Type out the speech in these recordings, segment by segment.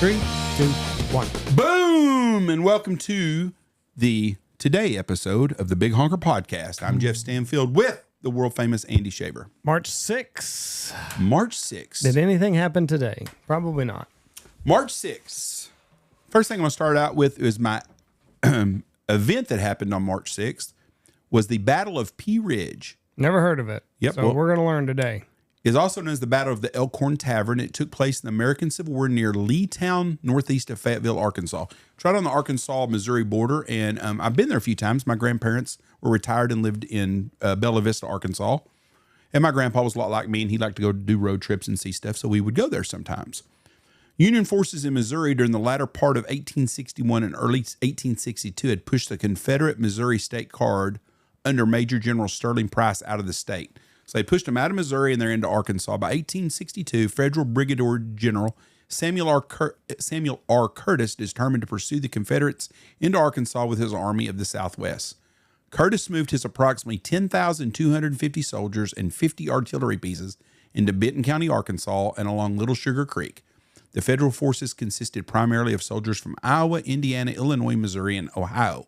3, 2, 1. Boom! And welcome to the Today episode of the Big Honker Podcast. I'm Jeff Stanfield with the world famous Andy Shaver. March 6th. March 6th. Did anything happen today? Probably not. March 6th. First thing I'm going to start out with is my event that happened on March 6th was the Battle of Pea Ridge. Never heard of it. Yep. So we're going to learn today. Is also known as the Battle of the Elkhorn Tavern. It took place in the American Civil War near Leetown, northeast of Fayetteville, Arkansas. It's right on the Arkansas-Missouri border, and I've been there a few times. My grandparents were retired and lived in Bella Vista, Arkansas. And my grandpa was a lot like me, and he liked to go do road trips and see stuff, so we would go there sometimes. Union forces in Missouri during the latter part of 1861 and early 1862 had pushed the Confederate Missouri State Guard under Major General Sterling Price out of the state. So they pushed them out of Missouri and they're into Arkansas. By 1862, Federal Brigadier General Samuel R. Curtis determined to pursue the Confederates into Arkansas with his Army of the Southwest. Curtis moved his approximately 10,250 soldiers and 50 artillery pieces into Benton County, Arkansas, and along Little Sugar Creek. The Federal forces consisted primarily of soldiers from Iowa, Indiana, Illinois, Missouri, and Ohio.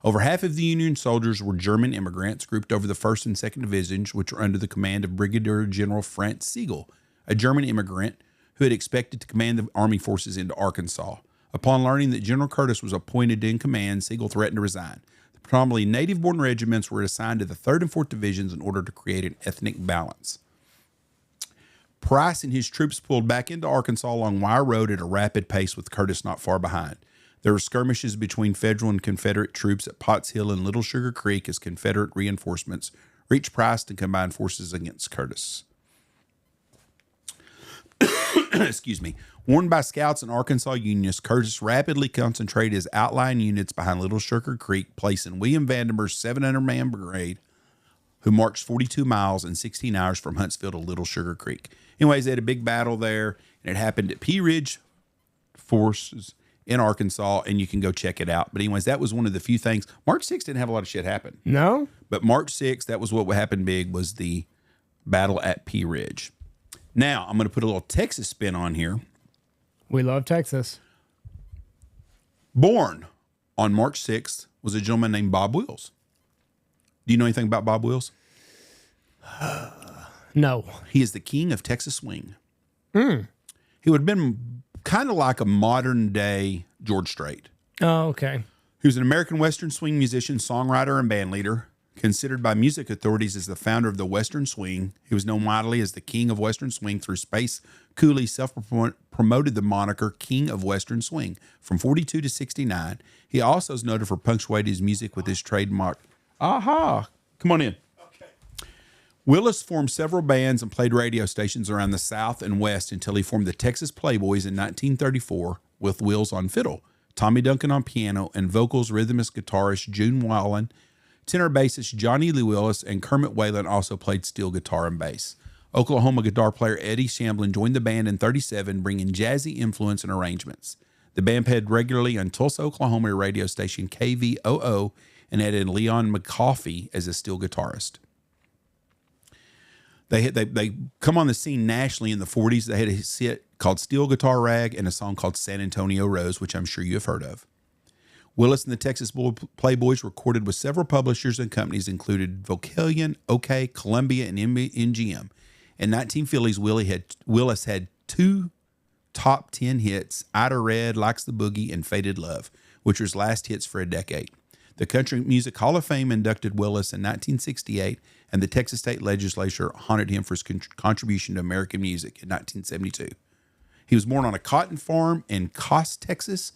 Over half of the Union soldiers were German immigrants grouped over the 1st and 2nd Divisions, which were under the command of Brigadier General Franz Sigel, a German immigrant who had expected to command the army forces into Arkansas. Upon learning that General Curtis was appointed in command, Sigel threatened to resign. The predominantly native-born regiments were assigned to the 3rd and 4th Divisions in order to create an ethnic balance. Price and his troops pulled back into Arkansas along Wire Road at a rapid pace, with Curtis not far behind. There were skirmishes between Federal and Confederate troops at Potts Hill and Little Sugar Creek as Confederate reinforcements reached Price to combine forces against Curtis. Excuse me. Warned by scouts and Arkansas Unionists, Curtis rapidly concentrated his outlying units behind Little Sugar Creek, placing William Vandemer's 700-man brigade, who marched 42 miles in 16 hours from Huntsville to Little Sugar Creek. Anyways, they had a big battle there, and it happened at Pea Ridge forces in Arkansas, and you can go check it out. But anyways, that was one of the few things. March 6th didn't have a lot of shit happen. No? But March 6th, that was what happened big, was the battle at Pea Ridge. Now, I'm going to put a little Texas spin on here. We love Texas. Born on March 6th was a gentleman named Bob Wills. Do you know anything about Bob Wills? No. He is the king of Texas swing. He would have been kind of like a modern day George Strait. Oh, okay. He was an American Western swing musician, songwriter, and band leader. Considered by music authorities as the founder of the Western swing, he was known widely as the king of Western swing. Through Space Cooley self-promoted the moniker King of Western Swing from 42 to 69. He also is noted for punctuating his music with his trademark, aha, come on in. Willis formed several bands and played radio stations around the South and West until he formed the Texas Playboys in 1934 with Wills on fiddle, Tommy Duncan on piano, and vocals rhythmist guitarist June Wallen, tenor bassist Johnny Lee Willis, and Kermit Whalen also played steel guitar and bass. Oklahoma guitar player Eddie Shamblin joined the band in 1937, bringing jazzy influence and arrangements. The band played regularly on Tulsa, Oklahoma radio station KVOO and added Leon McCoffey as a steel guitarist. They come on the scene nationally in the 40s. They had a hit called Steel Guitar Rag and a song called San Antonio Rose, which I'm sure you have heard of. Willis and the Texas Playboys recorded with several publishers and companies, included Vocalion, OK, Columbia, and MGM. In 1950s, Willis had 2 top 10 hits, Ida Red, Likes the Boogie, and Faded Love, which were his last hits for a decade. The Country Music Hall of Fame inducted Willis in 1968, and the Texas State Legislature honored him for his contribution to American music in 1972. He was born on a cotton farm in Cost, Texas.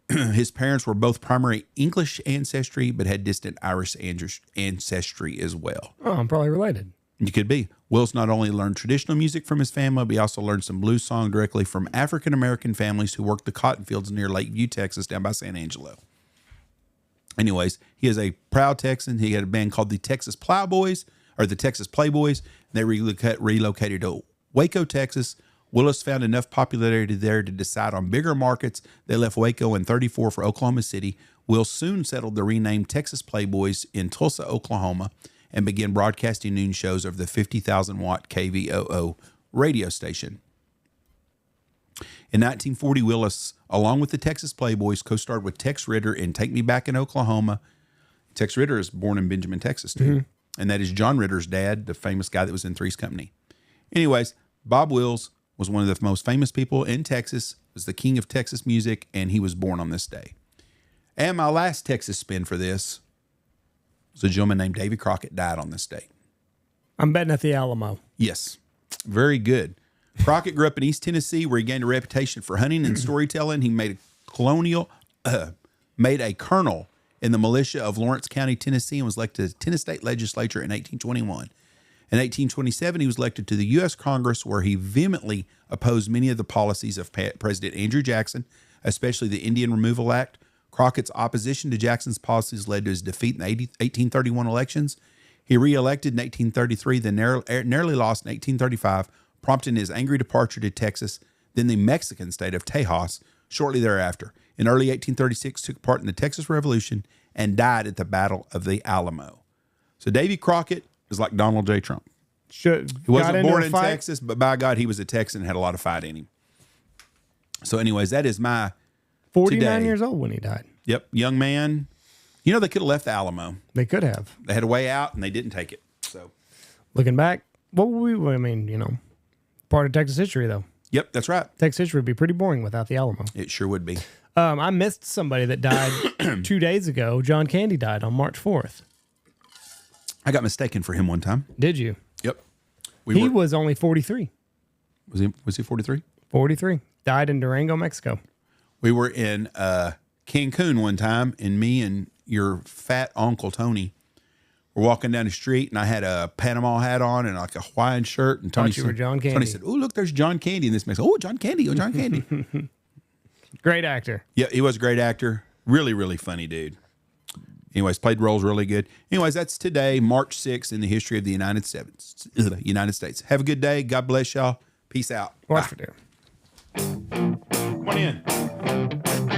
His parents were both primary English ancestry, but had distant Irish ancestry as well. Oh, I'm probably related. You could be. Wills not only learned traditional music from his family, but he also learned some blues song directly from African-American families who worked the cotton fields near Lakeview, Texas, down by San Angelo. Anyways, he is a proud Texan. He had a band called the Texas Plowboys, or the Texas Playboys. They relocated to Waco, Texas. Willis found enough popularity there to decide on bigger markets. They left Waco in 1934 for Oklahoma City. Wills soon settled the renamed Texas Playboys in Tulsa, Oklahoma, and began broadcasting noon shows over the 50,000-watt KVOO radio station. In 1940, Willis, along with the Texas Playboys, co-starred with Tex Ritter in Take Me Back in Oklahoma. Tex Ritter is born in Benjamin, Texas, too. And that is John Ritter's dad, the famous guy that was in Three's Company. Anyways, Bob Wills was one of the most famous people in Texas, was the king of Texas music, and he was born on this day. And my last Texas spin for this was a gentleman named Davy Crockett died on this day. I'm betting at the Alamo. Yes, very good. Crockett grew up in East Tennessee, where he gained a reputation for hunting and storytelling. He made a colonel in the militia of Lawrence County, Tennessee, and was elected to the Tennessee State Legislature in 1821. In 1827, he was elected to the U.S. Congress, where he vehemently opposed many of the policies of President Andrew Jackson, especially the Indian Removal Act. Crockett's opposition to Jackson's policies led to his defeat in the 1831 elections. He re-elected in 1833, then narrowly lost in 1835, prompting his angry departure to Texas, then the Mexican state of Tejas shortly thereafter. In early 1836, took part in the Texas Revolution and died at the Battle of the Alamo. So Davy Crockett is like Donald J. Trump. He wasn't born in Texas, but by God, he was a Texan and had a lot of fight in him. So anyways, that is my 49 years old when he died. Yep, young man. You know, they could have left the Alamo. They could have. They had a way out, and they didn't take it. So, looking back, what would we, I mean, you know, part of Texas history, though. Yep, that's right. Texas history would be pretty boring without the Alamo. It sure would be. I missed somebody that died 2 days ago. John Candy died on March 4th. I got mistaken for him one time. Did you? Yep. He was only 43. Was he 43? 43. Died in Durango, Mexico. We were in Cancun one time, and me and your fat Uncle Tony were walking down the street, and I had a Panama hat on and like a Hawaiian shirt. And Tony Thought you were John Candy. Tony said, "Oh, look, there's John Candy in this mix." Oh, John Candy. Oh, John Candy. Great actor. Yeah, he was a great actor. Really, really funny dude. Anyways, played roles really good. Anyways, that's today, March 6th, in the history of the United States. Have a good day. God bless y'all. Peace out. Watch for deer. Come on in.